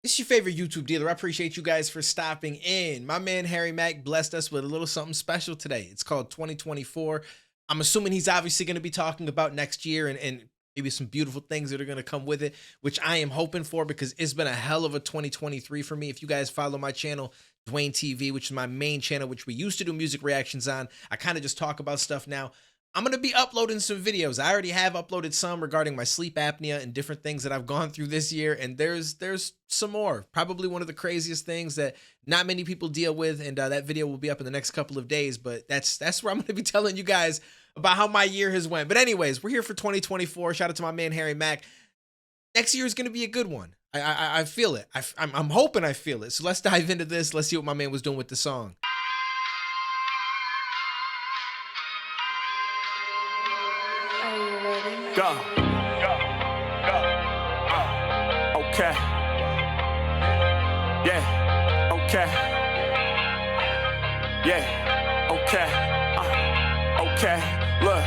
It's your favorite YouTube dealer. I appreciate you guys for stopping in. My man Harry Mack blessed us with a little something special today. It's called 2024. I'm assuming he's obviously going to be talking about next year and maybe some beautiful things that are going to come with it, which I am hoping for because it's been a hell of a 2023 for me. If you guys follow my channel, Duane TV, which is my main channel, which we used to do music reactions on, I kind of just talk about stuff now. I'm going to be uploading some videos. I already have uploaded some regarding my sleep apnea and different things that I've gone through this year. And there's some more. Probably one of the craziest things that not many people deal with. And that video will be up in the next couple of days. But that's where I'm going to be telling you guys about how my year has went. But anyways, we're here for 2024. Shout out to my man Harry Mack. Next year is going to be a good one. I feel it. I'm hoping I feel it. So let's dive into this. Let's see what my man was doing with the song. Go. Okay. Yeah. Okay. Yeah. Okay. Okay. Look.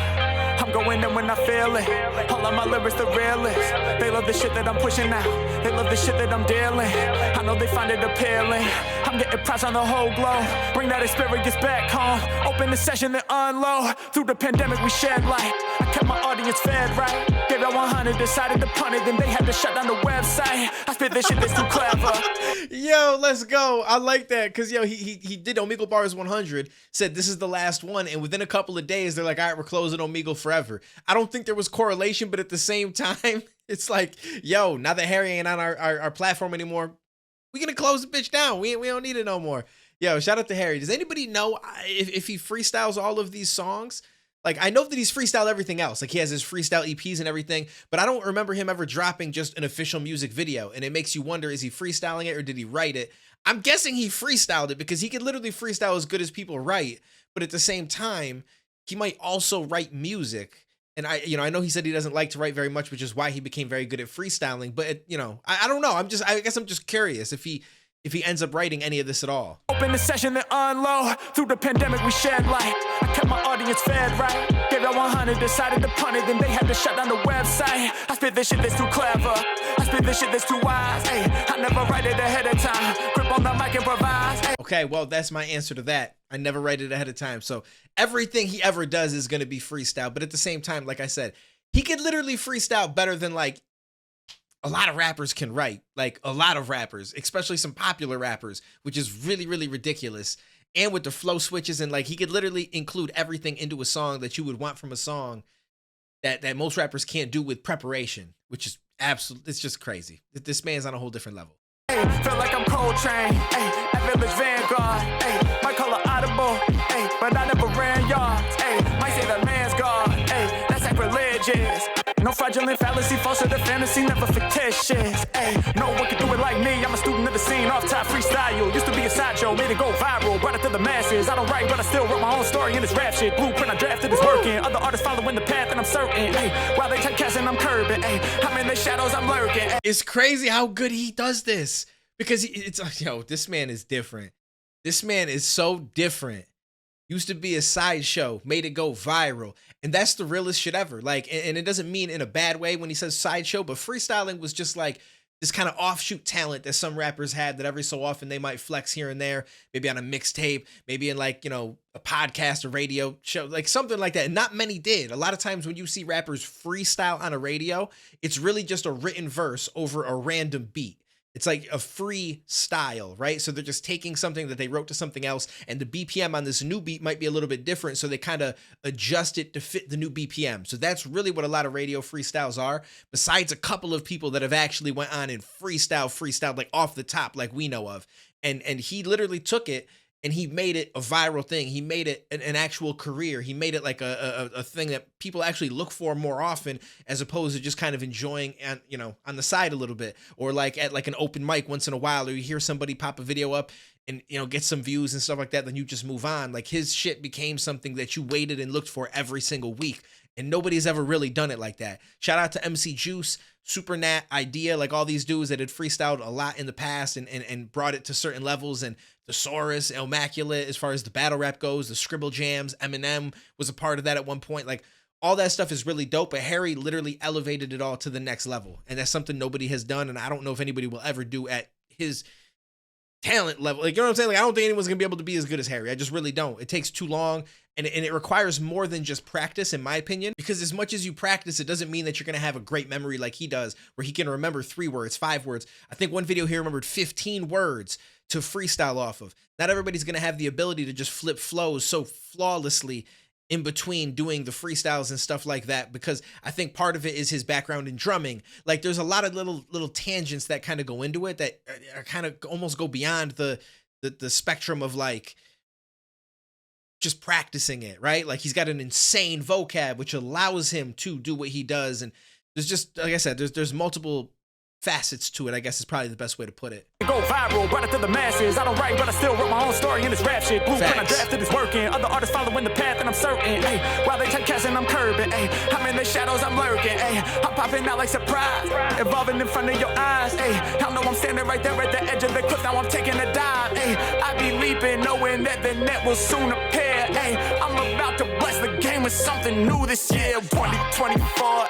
I'm going in when I feel it. All of my lyrics the realest. They love the shit that I'm pushing out. They love the shit that I'm dealing. I know they find it appealing. I'm getting prize on the whole globe. Bring that experience back home. Open the session and unload. Through the pandemic we shed light. I kept my audience fed right. Gave it 100, decided to punt it. Then they had to shut down the website. I spit this shit that's too clever. Yo, let's go. I like that because yo, he did Omegle Bars 100. Said this is the last one, and within a couple of days they're like, all right, we're closing Omegle forever. I don't think there was correlation, but at the same time, it's like, yo, now that Harry ain't on our platform anymore, we're gonna close the bitch down. We don't need it no more. Yo, shout out to Harry. Does anybody know if he freestyles all of these songs? Like, I know that he's freestyled everything else. Like, he has his freestyle EPs and everything, but I don't remember him ever dropping just an official music video. And it makes you wonder, is he freestyling it or did he write it? I'm guessing he freestyled it because he could literally freestyle as good as people write, but at the same time, he might also write music. And I know he said he doesn't like to write very much, which is why he became very good at freestyling. But I don't know. I guess I'm just curious if he ends up writing any of this at all. Open the session and unload. Through the pandemic we shed light. I kept my audience fed right. Gave it 100, decided to punt it. Then they had to shut down the website. I spit this shit that's too clever. I spit this shit that's too wise. Ay, I never write it ahead of time. Grip on the mic and improvise. Ay. Okay, well, that's my answer to that. I never write it ahead of time. So everything he ever does is going to be freestyle. But at the same time, like I said, he could literally freestyle better than like a lot of rappers can write. Like a lot of rappers, especially some popular rappers, which is really, really ridiculous. And with the flow switches and like he could literally include everything into a song that you would want from a song that most rappers can't do with preparation, which is absolutely, it's just crazy. This man's on a whole different level. Hey, feel like I'm Coltrane, hey, at Village Vanguard, hey, might call it audible, hey, but I never ran yards, hey, might say the man's God, hey, that's sacrilegious. No fraudulent fallacy, false to the fantasy, never fictitious. Hey, no one can do it like me. I'm a student of the scene, off top freestyle. Used to be a sideshow, made it go viral, brought it to the masses. I don't write, but I still wrote my own story in this rap shit. Blueprint I drafted is working. Other artists following the path, and I'm certain. Hey, while they typecasting, I'm curbing. Hey, I'm in the shadows, I'm lurking. Ay. It's crazy how good he does this because it's this man is different. This man is so different. Used to be a sideshow, made it go viral. And that's the realest shit ever. Like, and it doesn't mean in a bad way when he says sideshow, but freestyling was just like this kind of offshoot talent that some rappers had that every so often they might flex here and there, maybe on a mixtape, maybe in like, a podcast or radio show, like something like that. And not many did. A lot of times when you see rappers freestyle on a radio, it's really just a written verse over a random beat. It's like a free style, right? So they're just taking something that they wrote to something else, and the BPM on this new beat might be a little bit different, so they kind of adjust it to fit the new BPM. So that's really what a lot of radio freestyles are, besides a couple of people that have actually went on and freestyled like off the top, like we know of. And he literally took it and he made it a viral thing. He made it an actual career. He made it like a thing that people actually look for more often, as opposed to just kind of enjoying on the side a little bit, or like at like an open mic once in a while, or you hear somebody pop a video up and get some views and stuff like that, then you just move on. Like his shit became something that you waited and looked for every single week. And nobody's ever really done it like that. Shout out to MC Juice, Super Nat, Idea, like all these dudes that had freestyled a lot in the past and brought it to certain levels. And Thesaurus, Immaculate, as far as the battle rap goes, the Scribble Jams, Eminem was a part of that at one point. Like all that stuff is really dope, but Harry literally elevated it all to the next level. And that's something nobody has done. And I don't know if anybody will ever do at his talent level. Like, you know what I'm saying? Like, I don't think anyone's gonna be able to be as good as Harry. I just really don't. It takes too long, and it requires more than just practice, in my opinion. Because as much as you practice, it doesn't mean that you're gonna have a great memory like he does, where he can remember 3 words, 5 words. I think one video he remembered 15 words to freestyle off of. Not everybody's gonna have the ability to just flip flows so flawlessly in between doing the freestyles and stuff like that, because I think part of it is his background in drumming. Like, there's a lot of little tangents that kind of go into it that are kind of almost go beyond the spectrum of like just practicing it, right? Like, he's got an insane vocab which allows him to do what he does, and there's just, like I said, there's multiple facets to it, I guess is probably the best way to put it. Go viral, brought it to the masses. I don't write, but I still wrote my own story in this rap shit. Blueprint I drafted is working. Other artists following the path, and I'm certain. Ay, while they take cash and I'm curbing. Ay, I'm in the shadows, I'm lurking. Ay, I'm popping out like surprise, evolving in front of your eyes. Ay, I know I'm standing right there at the edge of the cliff. Now I'm taking a dive. Ay, I be leaping, knowing that the net will soon appear. Ay, I'm about to bless the game with something new this year. 2024.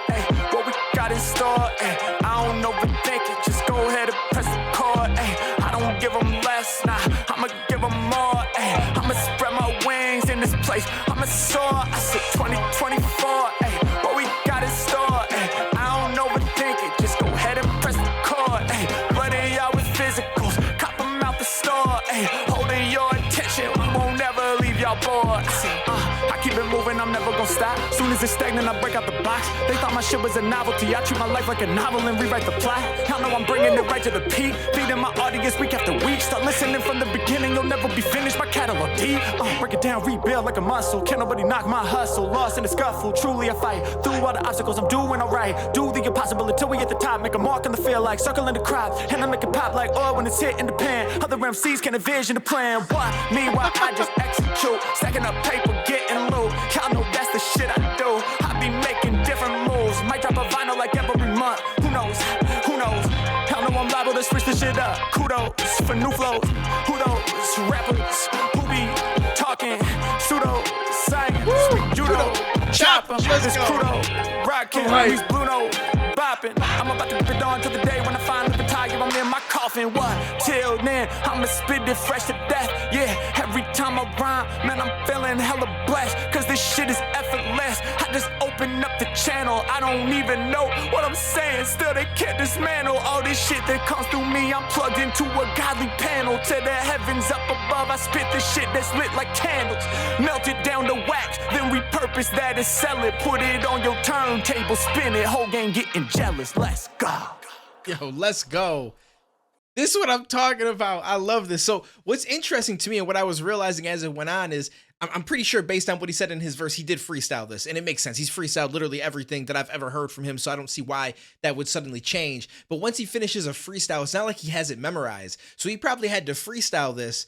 Ay, what we got in store. Ay, I don't overthink it. Just go ahead and press the chord. Ay, I don't give them less, nah, I'ma give them more. Ay, I'ma spread my wings in this place. I'ma soar. I said 2024. Ay, what we got in store. Ay, I don't overthink it. Just go ahead and press the chord. Ay, flooding y'all with physicals. Cop them out the store. Ay, holding your attention. We won't ever leave y'all bored. I said, I keep it moving, I'm never gonna stop. Soon as it's stagnant, I break out the box. They thought my shit was a novelty. I treat my life like a novel and rewrite the plot. Y'all know I'm bringing it right to the peak. Feeding my audience week after week. Start listening from the beginning, you'll never be finished. My catalog deep. Break it down, rebuild like a muscle. Can't nobody knock my hustle. Lost in the scuffle, truly I fight. Through all the obstacles, I'm doing alright. Do the impossible until we hit the top. Make a mark on the field like circling the crop. And I make it pop like oil when it's hit in the pan. Other MCs can envision the plan. What? Meanwhile, I just execute. Stacking up paper, getting loot. Y'all know that's the shit I do. I be making different moves. Might drop a vinyl like every month. Who knows? Who knows? Y'all know I'm liable to switch the shit up. Kudos for new flows. Who those rappers who be talking pseudo science? Judo, chop 'em. This Kudo, rockin', these Bruno, bopping. I'm about to get on to the day when I finally retire. I'm in my coffin. What? Till then, I'ma spit it fresh to death. Yeah, every time I rhyme, man, I'm feeling hella blessed. Cause this shit is effortless. I just open up the channel. I don't even know what I'm saying. Still, they can't dismantle all this shit that comes through me. I'm plugged into a godly panel. To the heavens up above, I spit the shit that's lit like candles. Melt it down to wax, then repurpose that and sell it. Put it on your turntable, spin it. Whole gang getting jealous. Let's go. Yo, let's go. This is what I'm talking about. I love this. So what's interesting to me and what I was realizing as it went on is I'm pretty sure based on what he said in his verse, he did freestyle this, and it makes sense. He's freestyled literally everything that I've ever heard from him, so I don't see why that would suddenly change. But once he finishes a freestyle, it's not like he has it memorized. So he probably had to freestyle this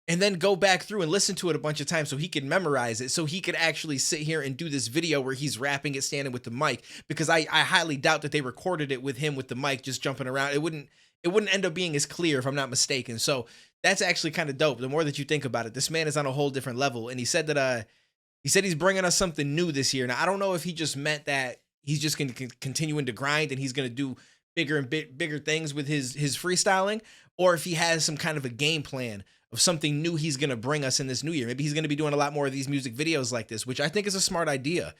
and then go back through and listen to it a bunch of times so he could memorize it, so he could actually sit here and do this video where he's rapping it standing with the mic, because I highly doubt that they recorded it with him with the mic just jumping around. It wouldn't end up being as clear if I'm not mistaken. So that's actually kind of dope. The more that you think about it, this man is on a whole different level. And he said that he's bringing us something new this year. Now, I don't know if he just meant that he's just going to continue to grind and he's going to do bigger and bigger things with his freestyling, or if he has some kind of a game plan of something new he's going to bring us in this new year. Maybe he's going to be doing a lot more of these music videos like this, which I think is a smart idea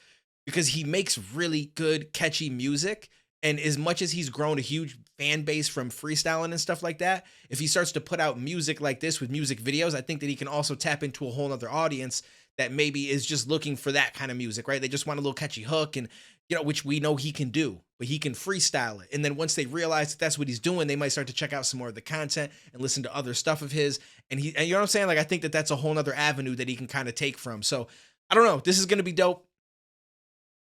because he makes really good, catchy music. And as much as he's grown a huge fan base from freestyling and stuff like that, if he starts to put out music like this with music videos, I think that he can also tap into a whole nother audience that maybe is just looking for that kind of music, right? They just want a little catchy hook and, you know, which we know he can do, but he can freestyle it. And then once they realize that that's what he's doing, they might start to check out some more of the content and listen to other stuff of his. And you know what I'm saying? Like, I think that that's a whole nother avenue that he can kind of take from. So I don't know. This is going to be dope.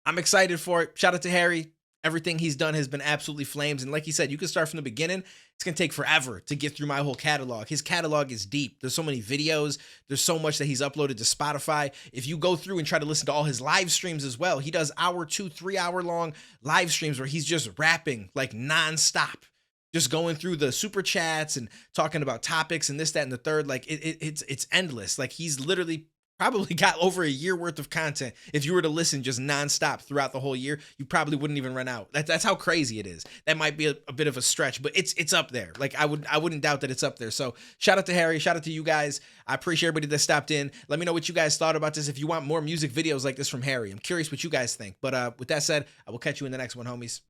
I'm excited for it. Shout out to Harry. Everything he's done has been absolutely flames. And like he said, you can start from the beginning. It's going to take forever to get through my whole catalog. His catalog is deep. There's so many videos. There's so much that he's uploaded to Spotify. If you go through and try to listen to all his live streams as well, he does 2, 3 hour long live streams where he's just rapping like nonstop, just going through the super chats and talking about topics and this, that, and the third. Like it's endless. Like he's literally probably got over a year worth of content. If you were to listen just nonstop throughout the whole year, you probably wouldn't even run out. That's how crazy it is. That might be a bit of a stretch, but it's up there. Like I wouldn't doubt that it's up there. So shout out to Harry, shout out to you guys. I appreciate everybody that stopped in. Let me know what you guys thought about this. If you want more music videos like this from Harry, I'm curious what you guys think. But with that said, I will catch you in the next one, homies.